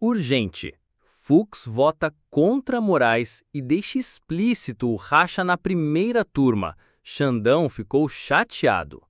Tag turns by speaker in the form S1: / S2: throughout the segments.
S1: Urgente. Fux vota contra Moraes e deixa explícito o racha na primeira turma. Xandão ficou chateado.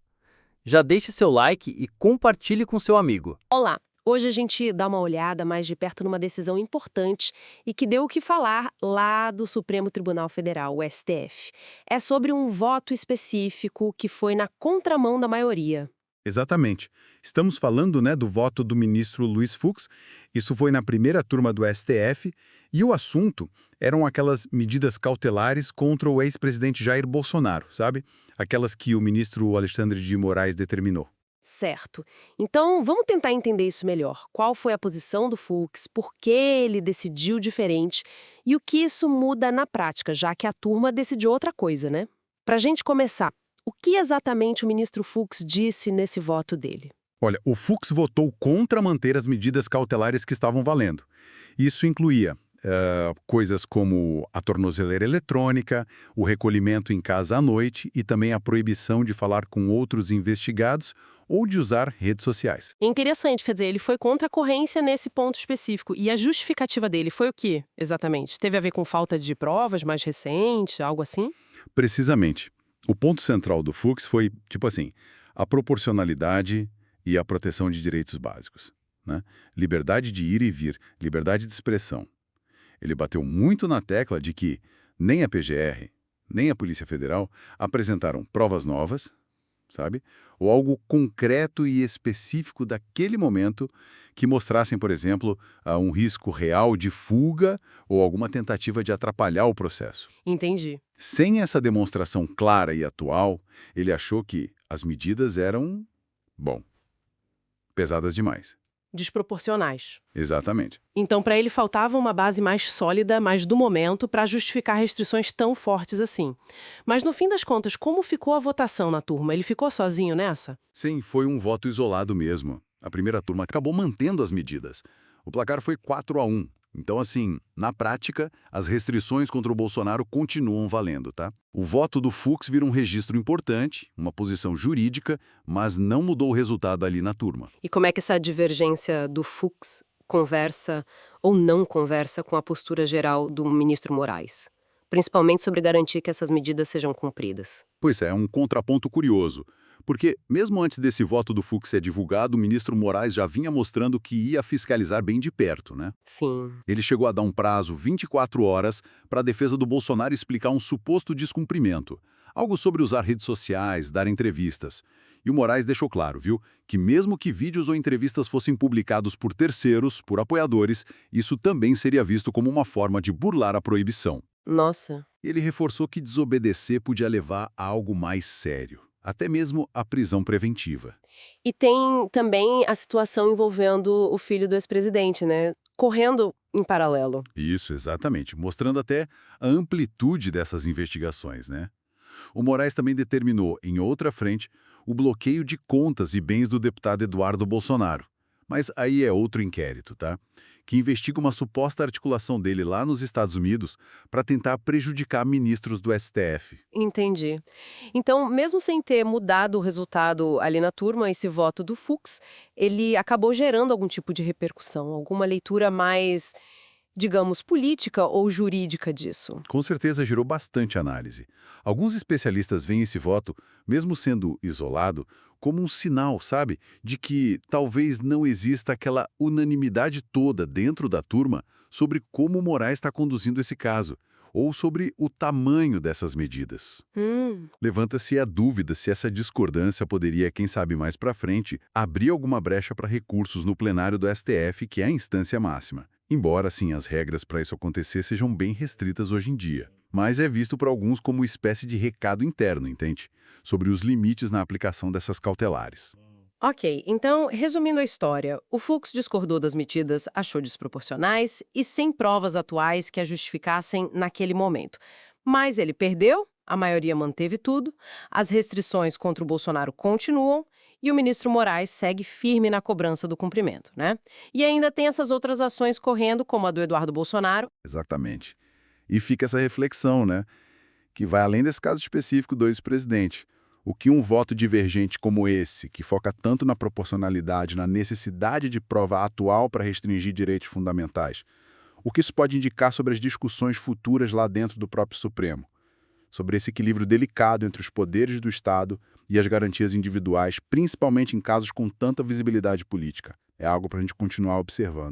S1: Já deixe seu like e compartilhe com seu amigo.
S2: Olá! Hoje a gente dá uma olhada mais de perto numa decisão importante e que deu o que falar lá do Supremo Tribunal Federal, o STF. É sobre um voto específico que foi na contramão da maioria.
S3: Exatamente. Estamos falando, do voto do ministro Luiz Fux. Isso foi na primeira turma do STF e o assunto eram aquelas medidas cautelares contra o ex-presidente Jair Bolsonaro, sabe? Aquelas que o ministro Alexandre de Moraes determinou.
S2: Certo. Então, vamos tentar entender isso melhor. Qual foi a posição do Fux, por que ele decidiu diferente e o que isso muda na prática, já que a turma decidiu outra coisa, né? Pra gente começar, o que exatamente o ministro Fux disse nesse voto dele?
S3: Olha, o Fux votou contra manter as medidas cautelares que estavam valendo. Isso incluía coisas como a tornozeleira eletrônica, o recolhimento em casa à noite e também a proibição de falar com outros investigados ou de usar redes sociais.
S2: Interessante, quer dizer, ele foi contra a corrência nesse ponto específico. E a justificativa dele foi o quê, exatamente? Teve a ver com falta de provas mais recente, algo assim?
S3: Precisamente. O ponto central do Fux foi, a proporcionalidade e a proteção de direitos básicos, né? Liberdade de ir e vir, liberdade de expressão. Ele bateu muito na tecla de que nem a PGR, nem a Polícia Federal apresentaram provas novas, sabe? Ou algo concreto e específico daquele momento que mostrassem, por exemplo, um risco real de fuga ou alguma tentativa de atrapalhar o processo.
S2: Entendi.
S3: Sem essa demonstração clara e atual, ele achou que as medidas eram, pesadas demais.
S2: Desproporcionais.
S3: Exatamente.
S2: Então, para ele faltava uma base mais sólida, mais do momento, para justificar restrições tão fortes assim. Mas, no fim das contas, como ficou a votação na turma? Ele ficou sozinho nessa?
S3: Sim, foi um voto isolado mesmo. A primeira turma acabou mantendo as medidas. O placar foi 4-1. Então, na prática, as restrições contra o Bolsonaro continuam valendo, tá? O voto do Fux vira um registro importante, uma posição jurídica, mas não mudou o resultado ali na turma.
S2: E como é que essa divergência do Fux conversa ou não conversa com a postura geral do ministro Moraes? Principalmente sobre garantir que essas medidas sejam cumpridas.
S3: Pois é um contraponto curioso, porque mesmo antes desse voto do Fux ser divulgado, o ministro Moraes já vinha mostrando que ia fiscalizar bem de perto, né?
S2: Sim.
S3: Ele chegou a dar um prazo, 24 horas, para a defesa do Bolsonaro explicar um suposto descumprimento. Algo sobre usar redes sociais, dar entrevistas. E o Moraes deixou claro, que mesmo que vídeos ou entrevistas fossem publicados por terceiros, por apoiadores, isso também seria visto como uma forma de burlar a proibição.
S2: Nossa.
S3: Ele reforçou que desobedecer podia levar a algo mais sério, até mesmo a prisão preventiva.
S2: E tem também a situação envolvendo o filho do ex-presidente, né? Correndo em paralelo.
S3: Isso, exatamente, mostrando até a amplitude dessas investigações, né? O Moraes também determinou, em outra frente, o bloqueio de contas e bens do deputado Eduardo Bolsonaro. Mas aí é outro inquérito, tá? Que investiga uma suposta articulação dele lá nos Estados Unidos para tentar prejudicar ministros do STF.
S2: Entendi. Então, mesmo sem ter mudado o resultado ali na turma, esse voto do Fux, ele acabou gerando algum tipo de repercussão, alguma leitura mais, digamos, política ou jurídica disso.
S3: Com certeza gerou bastante análise. Alguns especialistas veem esse voto, mesmo sendo isolado, como um sinal, sabe, de que talvez não exista aquela unanimidade toda dentro da turma sobre como o Moraes está conduzindo esse caso, ou sobre o tamanho dessas medidas. Levanta-se a dúvida se essa discordância poderia, quem sabe mais para frente, abrir alguma brecha para recursos no plenário do STF, que é a instância máxima. Embora, as regras para isso acontecer sejam bem restritas hoje em dia. Mas é visto por alguns como uma espécie de recado interno, entende? Sobre os limites na aplicação dessas cautelares.
S2: Ok, então, resumindo a história, o Fux discordou das medidas, achou desproporcionais e sem provas atuais que a justificassem naquele momento. Mas ele perdeu, a maioria manteve tudo, as restrições contra o Bolsonaro continuam e o ministro Moraes segue firme na cobrança do cumprimento, né? E ainda tem essas outras ações correndo, como a do Eduardo Bolsonaro.
S3: Exatamente. E fica essa reflexão, que vai além desse caso específico do ex-presidente. O que um voto divergente como esse, que foca tanto na proporcionalidade, na necessidade de prova atual para restringir direitos fundamentais, o que isso pode indicar sobre as discussões futuras lá dentro do próprio Supremo? Sobre esse equilíbrio delicado entre os poderes do Estado e as garantias individuais, principalmente em casos com tanta visibilidade política. É algo para a gente continuar observando.